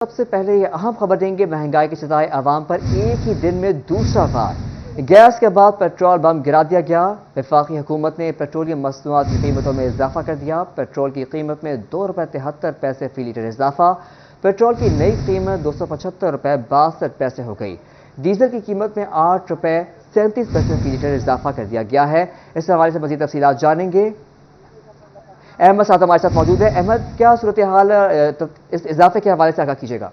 सबसे पहले ये अहम खबर देंगे। महंगाई की सताए आवाम पर एक ही दिन में दूसरा बार गैस के बाद पेट्रोल बम गिरा दिया गया। वफाकी हुकूमत ने पेट्रोलियम मसनूआत की कीमतों में इजाफा कर दिया। पेट्रोल की कीमत में ₹2.73 फी लीटर इजाफा। पेट्रोल की नई कीमत ₹275.62 हो गई। डीजल की कीमत में ₹8.37 फी लीटर इजाफा कर दिया गया है। इस हवाले से मजीद तफसीलात जानेंगे। अहमद साहब हमारे साथ मौजूद है। अहमद, क्या सूरत हाल इस इजाफे के हवाले से आगाह कीजिएगा।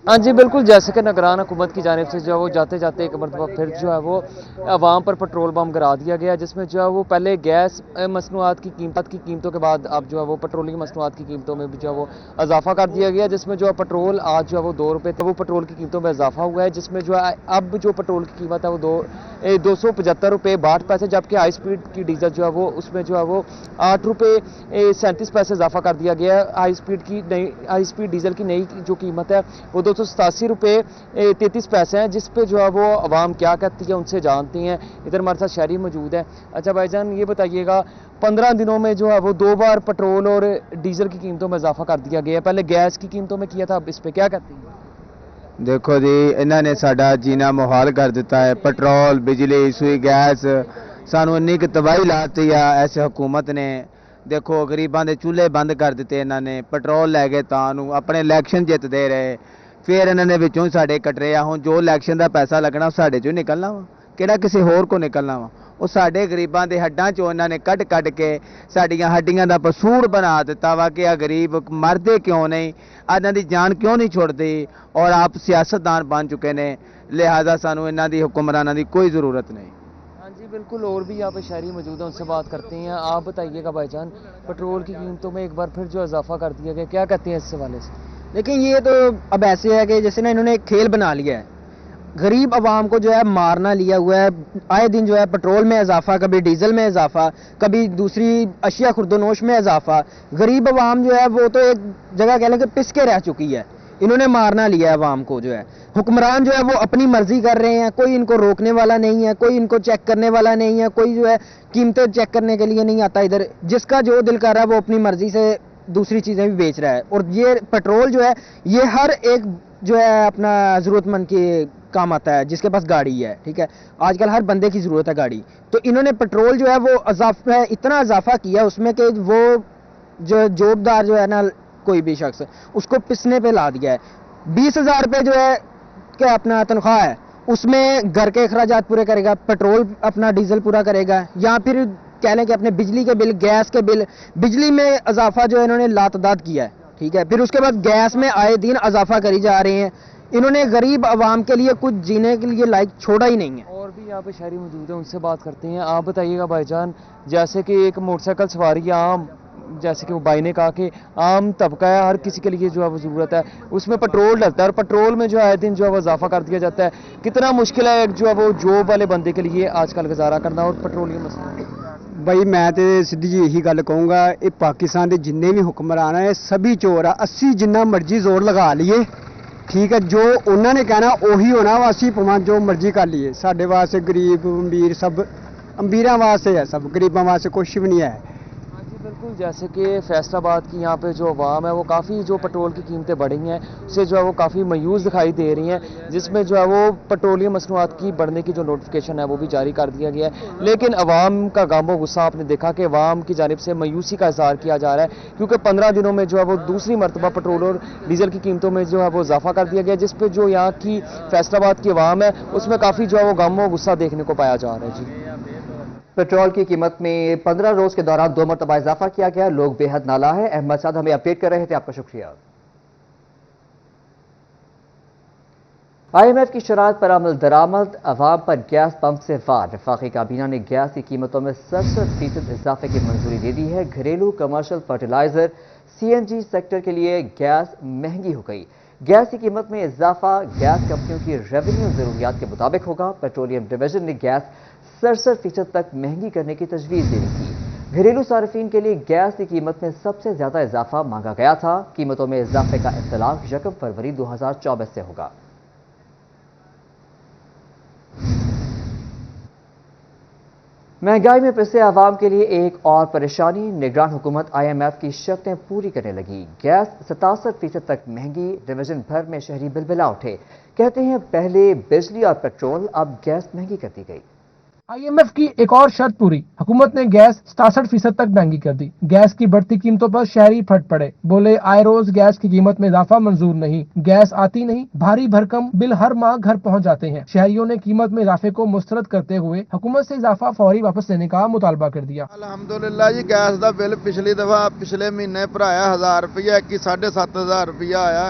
हाँ जी बिल्कुल, जैसे कि निगरान हुकूमत की जानिब से जो है वो जाते जाते एक मरतबा फिर जो है वो आवाम पर पेट्रोल बम गिरा दिया गया, जिसमें जो है वो पहले गैस मसनूआत की कीमतों के बाद अब जो है वो पेट्रोलियम मसनूआत की कीमतों में भी जो है वो इजाफा कर दिया गया, जिसमें जो है पेट्रोल आज जो है वो ₹2 तो वो पेट्रोल की कीमतों में इजाफा हुआ है, जिसमें जो है अब जो पेट्रोल की कीमत है वो ₹275.62, जबकि हाई स्पीड की डीजल जो है वो उसमें जो है वो ₹8.37 इजाफा कर दिया गया है। हाई स्पीड डीजल की नई जो कीमत है वो ₹287.33 है, जिस पे जो है वो आवाम क्या कहती है उनसे जानती हैं। इधर हमारे साथ शहरी मौजूद है। अच्छा भाईजान, ये बताइएगा 15 दिनों में जो है वो 2 बार पेट्रोल और डीजल की कीमतों में इजाफा कर दिया गया है, पहले गैस की कीमतों में किया था, अब इस पे क्या कहती हैं? देखो जी, इन्होंने साडा जीना मुहाल कर दिता है। पेट्रोल, बिजली, सुई, गैस सानू इन्नी की तबाही लाती है ऐसे हुकूमत ने। देखो गरीबां दे चूल्हे बंद कर दिते इन्होंने, पेट्रोल लै गए तां अपने इलैक्शन जितदे रहे, फिर इन्होंने विचों साडे कट रहे। हुण जो इलैक्शन का पैसा लगना साडे चों निकलना वा, किहड़ा किसी होर को निकलना वा। ਉਹ ਸਾਡੇ ਗਰੀਬਾਂ ਦੇ ਹੱਡਾਂ ਚੋਂ ਇਹਨਾਂ ਨੇ ਕੱਢ ਕੇ ਸਾਡੀਆਂ ਹੱਡੀਆਂ ਦਾ ਪਸੂੜ ਬਣਾ ਦਿੱਤਾ ਵਾ ਕਿ ਆ ਗਰੀਬ ਮਰਦੇ ਕਿਉਂ ਨਹੀਂ, ਇਹਨਾਂ ਦੀ ਜਾਨ ਕਿਉਂ ਨਹੀਂ ਛੁੱਟਦੀ। ਔਰ ਆਪ ਸਿਆਸਤਦਾਨ ਬਣ ਚੁੱਕੇ ਨੇ, ਲਿਹਾਜ਼ਾ ਸਾਨੂੰ ਇਹਨਾਂ ਦੀ ਹੁਕਮਰਾਨਾਂ ਦੀ कोई ज़रूरत नहीं। हाँ जी बिल्कुल, और भी यहाँ पे शहरी मौजूद हैं, उनसे बात करते हैं। आप बताइएगा भाईजान, पेट्रोल की कीमतों में एक बार फिर जो इजाफा कर दिया गया, क्या कहते हैं इस हवाले से? लेकिन ये तो अब ऐसे है कि जैसे ना इन्होंने एक खेल बना लिया है, गरीब आवाम को जो है मारना लिया हुआ है। आए दिन जो है पेट्रोल में इजाफा, कभी डीजल में इजाफा, कभी दूसरी अशिया खुर्दोनोश में इजाफा। गरीब आवाम जो है वो तो एक जगह कह लें कि पिस के रह चुकी है। इन्होंने मारना लिया है आवाम को। जो है हुक्मरान जो है वो अपनी मर्जी कर रहे हैं, कोई इनको रोकने वाला नहीं है, कोई इनको चेक करने वाला नहीं है, कोई जो है कीमतें चेक करने के लिए नहीं आता इधर। जिसका जो दिल कर रहा है वो अपनी मर्जी से दूसरी चीज़ें भी बेच रहा है। और ये पेट्रोल जो है ये हर एक जो है अपना ज़रूरतमंद के काम आता है, जिसके पास गाड़ी है। ठीक है, आजकल हर बंदे की ज़रूरत है गाड़ी। तो इन्होंने पेट्रोल जो है वो इतना इजाफा किया उसमें कि वो जो जॉबदार जो है ना, कोई भी शख्स उसको पिसने पे ला दिया है। 20,000 रुपये जो है क्या अपना तनख्वाह है, उसमें घर के अखराजात पूरे करेगा, पेट्रोल अपना डीजल पूरा करेगा, या फिर कह लें कि अपने बिजली के बिल, गैस के बिल। बिजली में इजाफा जो है इन्होंने लातदाद किया है। ठीक है, फिर उसके बाद गैस में आए दिन इजाफा करी जा रहे हैं। इन्होंने गरीब आवाम के लिए कुछ जीने के लिए लायक छोड़ा ही नहीं है। और भी यहाँ पे शहरी मौजूद है, उनसे बात करते हैं। आप बताइएगा भाईजान, जैसे कि एक मोटरसाइकिल सवारी आम, जैसे कि वो भाई ने कहा कि आम तबका है, हर किसी के लिए जो है वो ज़रूरत है, उसमें पेट्रोल डलता है और पेट्रोल में जो है दिन जो है वो इजाफा कर दिया जाता है। कितना मुश्किल है एक जो है वो जॉब वाले बंदे के लिए आजकल गुजारा करना और पेट्रोलियम मसला। भाई मैं तो सीधी जी यही गल कहूँगा, ये पाकिस्तान के जिन्ने भी हुक्मरान है सभी चोर आ। 80 जिन्ना मर्जी जोर लगा लिए, ठीक है, जो उन्होंने कहना उही होना वा। 80 पवा जो मर्जी कर लिए, साढ़े वास्ते गरीब अमीर सब, अमीरों वास्ते है सब, गरीबों वास्ते कुछ भी नहीं है। बिल्कुल, जैसे कि फैसलाबाद की यहाँ पे जो अवाम है वो काफ़ी जो पेट्रोल की कीमतें बढ़ी हैं उससे जो है वो काफ़ी मायूस दिखाई दे रही हैं, जिसमें जो है वो पेट्रोलियम मसनूआत की बढ़ने की जो नोटिफिकेशन है वो भी जारी कर दिया गया है। लेकिन अवाम का गम व गुस्सा आपने देखा कि अवाम की जानिब से मायूसी का इजहार किया जा रहा है, क्योंकि 15 दिनों में जो है वो दूसरी मरतबा पेट्रोल और डीजल की कीमतों में जो है वो इजाफा कर दिया गया, जिस पर जो यहाँ की फैसलाबाद की अवाम है उसमें काफ़ी जो है वो गम व गुस्सा देखने को पाया जा रहा है। जी, पेट्रोल की कीमत में 15 रोज के दौरान 2 मरतबा इजाफा किया गया। लोग बेहद नाला है। अहमद साहब हमें अपडेट कर रहे थे, आपका शुक्रिया। IMF की शरात पर अमल दरामद, अवाम पर गैस पंप से वार। वफाकी काबीना ने गैस की कीमतों में 67% इजाफे की मंजूरी दे दी है। घरेलू कमर्शियल फर्टिलाइजर CNG सेक्टर के लिए गैस महंगी हो गई। गैस की कीमत में इजाफा गैस कंपनियों की रेवेन्यू जरूरियात के मुताबिक होगा। पेट्रोलियम डिवीजन ने गैस 67% तक महंगी करने की तजवीज़ दे दी थी। घरेलू सार्फिन के लिए गैस की कीमत में सबसे ज्यादा इजाफा मांगा गया था। कीमतों में इजाफे का इत्तलाक 1 फरवरी 2024 से होगा। महंगाई में पिसे आवाम के लिए एक और परेशानी, निगरान हुकूमत IMF की शर्तें पूरी करने लगी। गैस 67% तक महंगी, डिवीजन भर में शहरी बिलबिला उठे। कहते हैं पहले बिजली और पेट्रोल, अब गैस महंगी कर दी गई। IMF की एक और शर्त पूरी, हुकूमत ने गैस 67% तक महंगी कर दी। गैस की बढ़ती कीमतों पर शहरी फट पड़े, बोले आए रोज गैस की कीमत में इजाफा मंजूर नहीं, गैस आती नहीं, भारी भरकम बिल हर माह घर पहुंच जाते हैं। शहरियों ने कीमत में इजाफे को मुस्तरद करते हुए हुकूमत से इजाफा फौरी वापस लेने का मुतालबा कर दिया। अल्हम्दुलिल्लाह जी, गैस का बिल पिछली दफा पिछले महीने भराया 1000 रुपया, कि 7500 रुपया आया,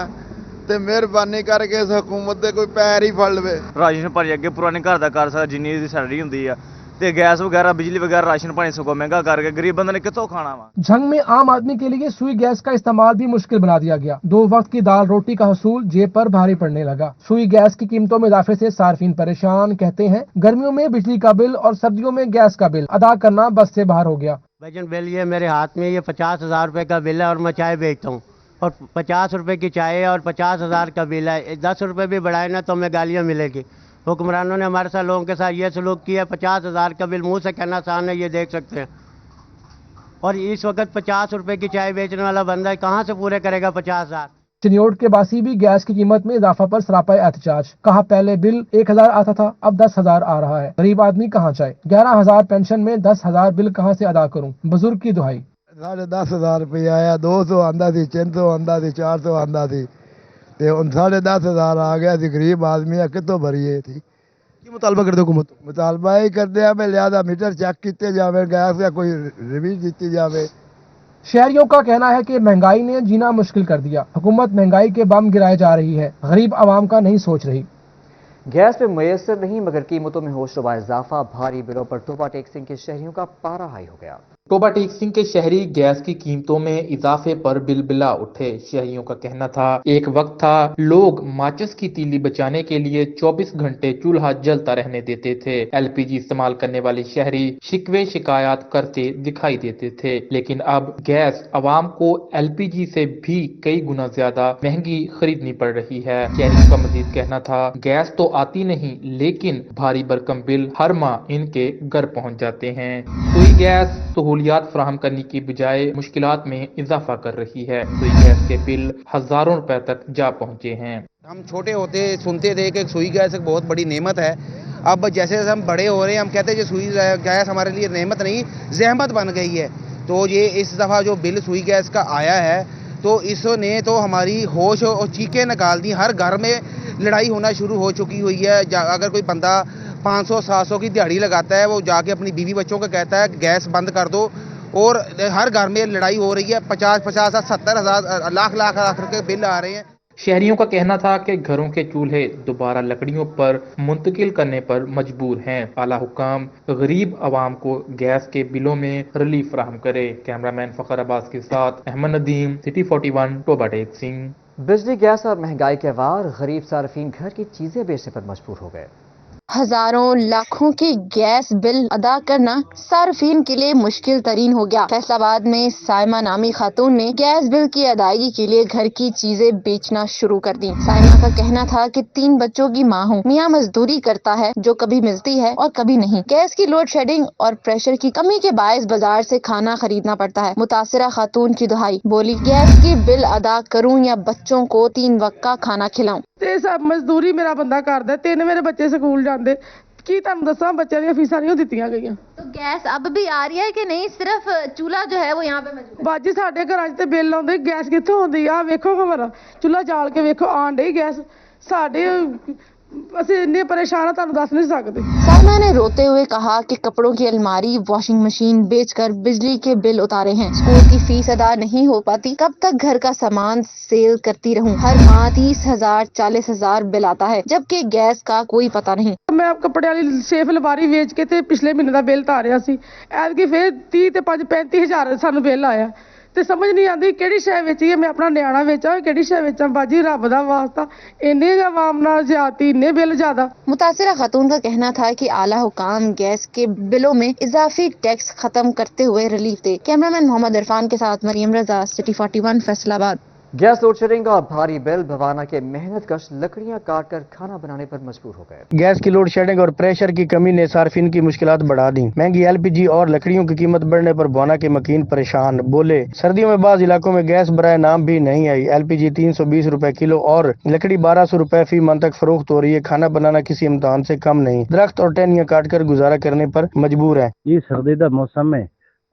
ਤੇ ਮਿਹਰਬਾਨੀ ਕਰਕੇ ਇਸ ਹਕੂਮਤ ਦੇ ਕੋਈ ਪੈਰ ਹੀ ਫੜ ਲਵੇ। ਰਾਸ਼ਨ ਪਾਣੀ ਅੱਗੇ ਪੂਰਾ ਨਹੀਂ ਘਰ ਦਾ ਕਰ ਸਕਦਾ ਜਿੰਨੀ ਦੀ ਸੈਲਰੀ ਹੁੰਦੀ ਆ, ਤੇ ਗੈਸ ਵਗੈरह बिजली वगैरह राशन पानी सगों महंगा करके गरीब बंदे ने कितों खाना वा। जंग में आम आदमी के लिए सुई गैस का इस्तेमाल भी मुश्किल बना दिया गया। 2 वक्त की दाल रोटी का हसूल जेब पर भारी पड़ने लगा। सुई गैस की कीमतों में इजाफे से सार्फिन परेशान। कहते हैं गर्मियों में बिजली का बिल और सर्दियों में गैस का बिल अदा करना बस से बाहर हो गया। वजन बिल ये मेरे हाथ में, ये 50,000 रुपए का बिल है और मैं चाय बेचता हूँ, और 50 रुपए की चाय है और 50,000 का बिल है। 10 रुपए भी बढ़ाए ना तो हमें गालियाँ मिलेगी। हुक्मरानों ने हमारे साथ लोगों के साथ ये सलूक किया। 50,000 का बिल मुंह से कहना आसान है, ये देख सकते हैं। और इस वक्त 50 रुपए की चाय बेचने वाला बंदा कहाँ से पूरे करेगा 50,000। चिन्योट के बासी भी गैस की कीमत में इजाफा पर सरापा एहतजाज। कहा पहले बिल 1000 आता था, अब 10,000 आ रहा है। गरीब आदमी कहाँ जाए? 11,000 पेंशन में 10,000 बिल कहाँ से अदा करूं? बुजुर्ग की दुहाई। 10,500 रुपया आया, 200 आंदा सी, 300 आंदा सी, 400 आंदा सी, ਤੇ ਹੁਣ 10,500 ਆ ਗਿਆ ਸੀ। ਗਰੀਬ ਆਦਮੀ ਆ, ਕਿੱਥੋਂ ਭਰੀਏ ਥੀ। ਕੀ ਮੁਤਾਲਬਾ ਕਰਦੇ ਹੁਕੂਮਤ? ਮੁਤਾਲਬਾ ਇਹ ਕਰਦੇ ਆ ਵੀ ਲਿਆਦਾ ਮੀਟਰ ਚੈੱਕ ਕੀਤੇ ਜਾਵੇ, ਗੈਸ ਦਾ ਕੋਈ ਰਿਵੀਜ਼ ਦਿੱਤੀ ਜਾਵੇ। शहरियों का कहना है कि महंगाई ने जीना मुश्किल कर दिया। हुकूमत महंगाई के बम गिराए जा रही है, गरीब आवाम का नहीं सोच रही। गैस पे मुयसर नहीं मगर कीमतों में होशरुबा इजाफा, भारी बिलों पर तोबा टेक सिंह के शहरियों का पारा हाई हो गया। टोबा टेक सिंह के शहरी गैस की कीमतों में इजाफे पर बिलबिला उठे। शहरियों का कहना था एक वक्त था लोग माचिस की तीली बचाने के लिए 24 घंटे चूल्हा जलता रहने देते थे। LPG इस्तेमाल करने वाले शहरी शिकवे शिकायत करते दिखाई देते थे, लेकिन अब गैस आवाम को LPG से भी कई गुना ज्यादा महंगी खरीदनी पड़ रही है। शहरियों का मजीद कहना था गैस तो आती नहीं, लेकिन भारी भरकम बिल हर माह इनके घर पहुंच जाते हैं। सुई गैस सहूलियात फराहम करने की बजाय मुश्किलात में इजाफा कर रही है। सुई गैस के बिल हजारों रुपए तक जा पहुंचे हैं। हम छोटे होते सुनते थे कि सुई गैस एक बहुत बड़ी नेमत है। अब जैसे जैसे हम बड़े हो रहे हैं, हम कहते हैं कि सुई गैस हमारे लिए नेमत नहीं ज़हमत बन गई है। तो ये इस दफ़ा जो बिल सुई गैस का आया है, तो इसने तो हमारी होश और चीखें निकाल दी। हर घर में लड़ाई होना शुरू हो चुकी हुई है। अगर कोई बंदा 500-700 की दिहाड़ी लगाता है, वो जाके अपनी बीवी बच्चों को कहता है गैस बंद कर दो, और हर घर में लड़ाई हो रही है। 50,000 70,000 लाख के बिल आ रहे हैं। शहरियों का कहना था कि घरों के चूल्हे दोबारा लकड़ियों पर मुंतकिल करने पर मजबूर हैं। आला हुकाम गरीब आवाम को गैस के बिलों में रिलीफ फराहम करे। कैमरामैन फखर अब्बास के साथ अहमद नदीम, सिटी 41, टोबा टेक सिंह। बिजली, गैस और महंगाई के वार, गरीब सार्फिन घर की चीजें बेचने पर मजबूर हो गए। हजारों लाखों के गैस बिल अदा करना सार्फिन के लिए मुश्किल तरीन हो गया। फैसलाबाद में साइमा नामी खातून ने गैस बिल की अदायगी के लिए घर की चीजें बेचना शुरू कर दी। साइमा का कहना था कि 3 बच्चों की माँ हूँ, मियाँ मजदूरी करता है जो कभी मिलती है और कभी नहीं। गैस की लोड शेडिंग और प्रेशर की कमी के बायस बाजार से खाना खरीदना पड़ता है। मुतासिरा खातून की दुहाई, बोली गैस की बिल अदा करूँ या बच्चों को 3 वक्त का खाना खिलाऊं। ਤੇ ਸਭ ਮਜ਼ਦੂਰੀ ਮੇਰਾ ਬੰਦਾ ਕਰਦਾ, 3 ਮੇਰੇ ਬੱਚੇ ਸਕੂਲ ਜਾਂਦੇ, ਕੀ ਤੁਹਾਨੂੰ ਦੱਸਾਂ ਬੱਚਿਆਂ ਦੀਆਂ ਫੀਸਾਂ ਨਹੀਂ ਦਿੱਤੀਆਂ ਗਈਆਂ। तो गैस अब भी आ रही है कि नहीं? सिर्फ चूल्हा जो है वो यहाँ पे मौजूद है। ਬਾਜੀ ਸਾਡੇ ਘਰਾਂ 'ਚ ਤੇ ਬਿੱਲ ਆਉਂਦੇ, ਗੈਸ ਕਿੱਥੋਂ ਆਉਂਦੀ ਆ? ਵੇਖੋ ਖਬਰ, ਚੁੱਲ੍ਹਾ ਜਾਲ ਕੇ ਵੇਖੋ, ਆਣ ਡਈ ਗੈਸ। ਸਾਡੇ ਅਸੀਂ ਇੰਨੇ ਪਰੇਸ਼ਾਨ ਆ, ਤੁਹਾਨੂੰ ਦੱਸ ਨਹੀਂ ਸਕਦੇ। साइमा ने रोते हुए कहा कि कपड़ों की अलमारी, वॉशिंग मशीन बेचकर बिजली के बिल उतारे हैं। स्कूल की फीस अदा नहीं हो पाती, कब तक घर का सामान सेल करती रहूं? हर माह 30,000 40,000 बिल आता है, जबकि गैस का कोई पता नहीं। ਮੈਂ ਕੱਪੜੇ ਵਾਲੀ ਸੇਫ ਅਲਮਾਰੀ ਵੇਚ ਕੇ ਤੇ ਪਿਛਲੇ ਮਹੀਨੇ ਦਾ ਬਿੱਲ ਤਾਰਿਆ ਸੀ। ਐਤਕੀ ਫੇਰ 30 ਤੇ 35,000 ਸਾਨੂੰ ਬਿੱਲ ਆਇਆ। ਤੇ ਸਮਝ ਨਹੀਂ ਆਉਂਦੀ ਕਿਹੜੀ ਸ਼ੈ ਵੇਚੀਏ। ਮੈਂ ਆਪਣਾ ਨਿਆਣਾ ਵੇਚਾਂ, ਕਿਹੜੀ ਸ਼ੈ ਵੇਚਾਂ? ਬਾਜੀ ਰੱਬ ਦਾ ਵਾਸਤਾ, ਇੰਨੇ आवाम नाल ज्यादती, इन्ने बिल ज्यादा। मुतासिरा खातून का कहना था कि आला हुकाम गैस के बिलों में इजाफी टैक्स खत्म करते हुए रिलीफ दे। कैमरामैन मोहम्मद इरफान के साथ Maryam Raza, city 41, Faisalabad. Gas load shedding और भारी बिल भवाना के मेहनत कश लकड़ियां काट कर खाना बनाने पर मजबूर हो गए। गैस की लोड शेडिंग और प्रेशर की कमी ने सार्फिन की मुश्किलात बढ़ा दी। महंगी एलपीजी और लकड़ियों की कीमत बढ़ने पर भवाना के मकीन परेशान। बोले सर्दियों में बाज इलाकों में गैस बराए नाम भी नहीं आई। एलपीजी 320 रुपए किलो और लकड़ी 1200 रुपए फी मन तक फरोख्त हो रही है। खाना बनाना किसी इम्तहान से कम नहीं। दरख्त और टहनियां काट कर गुजारा करने पर मजबूर है। ये सर्दी का मौसम है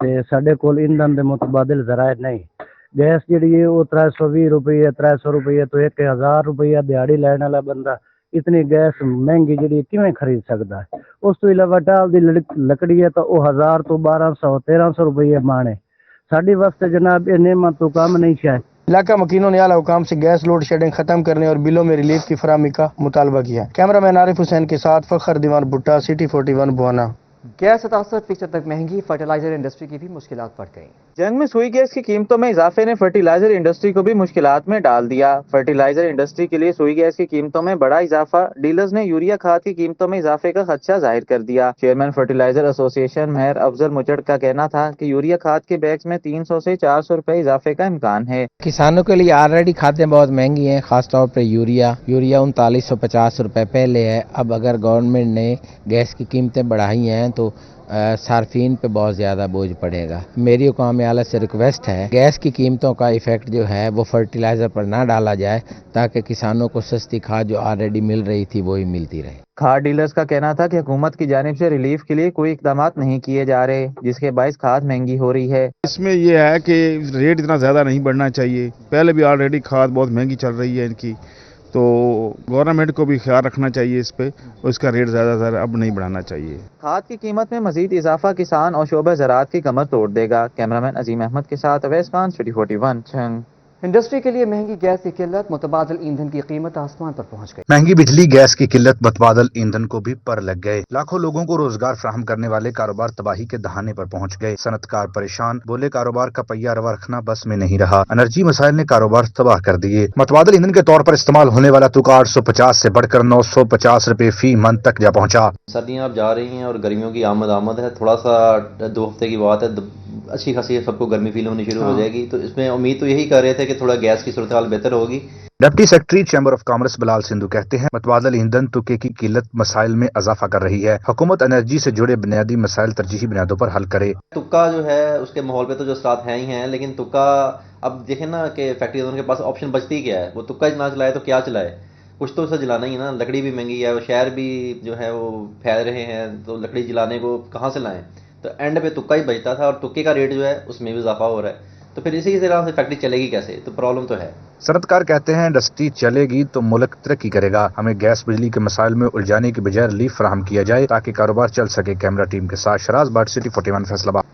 ते साडे कोल ईंधन दे मुतबादिल जराए नहीं। गैस जी है वो 320 रुपये 300 रुपये तो 1000 रुपया दिहाड़ी लैने वाला बंदा इतनी गैस महंगी जी किवें खरीद सकता है। उस तो इलावा टाल की लकड़ी है तो वह 1000 तो 1200 1300 रुपये माने। साड़ी वास्ते जनाब ये नेमत तो काम नहीं शायद। इलाका मकीनों ने आला हुकाम से गैस लोड शेडिंग खत्म करने और बिलों में रिलीफ की फराहमी का मुतालबा किया। कैमरामैन आरिफ हुसैन के साथ फखर दीवान भुट्टा, सिटी 41 भवाना। गैस 67% तक महंगी, फर्टिलाइजर इंडस्ट्री की भी मुश्किलात बढ़ गई। जंग में सुई गैस की कीमतों में इजाफे ने फर्टिलाइजर इंडस्ट्री को भी मुश्किलात में डाल दिया। फर्टिलाइजर इंडस्ट्री के लिए सुई गैस की कीमतों में बड़ा इजाफा। डीलर्स ने यूरिया खाद की कीमतों में इजाफे का खदशा जाहिर कर दिया। चेयरमैन फर्टिलाइजर एसोसिएशन मेहर अफजल मुचड़ का कहना था कि यूरिया खाद के बैग्स में 300 से 400 रुपए इजाफे का इम्कान है। किसानों के लिए ऑलरेडी खादें बहुत महंगी हैं, खासतौर पर यूरिया 3950 रुपए पहले है। अब अगर गवर्नमेंट ने गैस की कीमतें बढ़ाई हैं तो सार्फिन पे बहुत ज़्यादा बोझ पड़ेगा। मेरी हुकाम आला से रिक्वेस्ट है गैस की कीमतों का इफेक्ट जो है वो फर्टिलाइज़र पर ना डाला जाए ताकि किसानों को सस्ती खाद जो ऑलरेडी मिल रही थी वही मिलती रहे। खाद डीलर्स का कहना था कि हुकूमत की जानिब से रिलीफ के लिए कोई इकदाम नहीं किए जा रहे, जिसके बायस खाद महंगी हो रही है। इसमें यह है कि रेट इतना ज़्यादा नहीं बढ़ना चाहिए। पहले भी ऑलरेडी खाद बहुत महंगी चल रही है इनकी, तो गवर्नमेंट को भी ख्याल रखना चाहिए इस पे, और इसका रेट ज़्यादा अब नहीं बढ़ाना चाहिए। खाद की कीमत में मजीद इजाफा किसान और शोबे ज़राअत की कमर तोड़ देगा। कैमरामैन अजीम अहमद के साथ अवैस खान, सिटी 41 छंग। इंडस्ट्री के लिए महंगी गैस की किल्लत, मुतबादिल ईंधन की कीमत आसमान पर पहुंच गई। महंगी बिजली, गैस की किल्लत, मुतबादिल ईंधन को भी पर लग गए। लाखों लोगों को रोजगार फराहम करने वाले कारोबार तबाही के दहाने पर पहुंच गए। सनतकार परेशान, बोले कारोबार का पहिया रवा रखना बस में नहीं रहा। एनर्जी मसाइल ने कारोबार तबाह कर दिए। मुतबादिल ईंधन के तौर पर इस्तेमाल होने वाला तुका 850 से बढ़कर 950 रुपए फी मन तक जा पहुंचा। सर्दियाँ अब जा रही हैं और गर्मियों की आमद है। थोड़ा सा 2 हफ्ते की बात है, अच्छी खासी सबको गर्मी फील होनी शुरू हो जाएगी। तो इसमें उम्मीद तो यही कर रहे थे कि थोड़ा गैस की सूरत हाल बेहतर होगी। Deputy secretary chamber of commerce Bilal Sindhu कहते हैं मुतबादिल ईंधन तुके की किल्लत मसाइल में इजाफा कर रही है। हुकूमत एनर्जी से जुड़े बुनियादी मसाइल तरजीही बुनियादों पर हल करे। तुक्का जो है उसके माहौल पे तो जो असरात हैं ही हैं, लेकिन तुक्का अब देखें ना कि फैक्ट्री ओनर के पास ऑप्शन बचती क्या है। वो तुक्का ना चलाए तो क्या चलाए, कुछ तो उसे जलाना ही है ना। लकड़ी भी महंगी है, वो शहर भी जो है वो फैल रहे हैं, तो लकड़ी जलाने को कहाँ से लाएं। तो एंड पे तुक्का ही बचता था और तुक्के का रेट जो है उसमें भी इजाफा हो रहा है। तो फिर इसी तरह से फैक्ट्री चलेगी कैसे, तो प्रॉब्लम तो है। सनतकार कहते हैं इंडस्ट्री चलेगी तो मुल्क तरक्की करेगा। हमें गैस बिजली के मसाइल में उलझाने के बजाय रिलीफ फराहम किया जाए ताकि कारोबार चल सके। कैमरा टीम के साथ शराज बाट, सिटी 41 फैसलाबाद।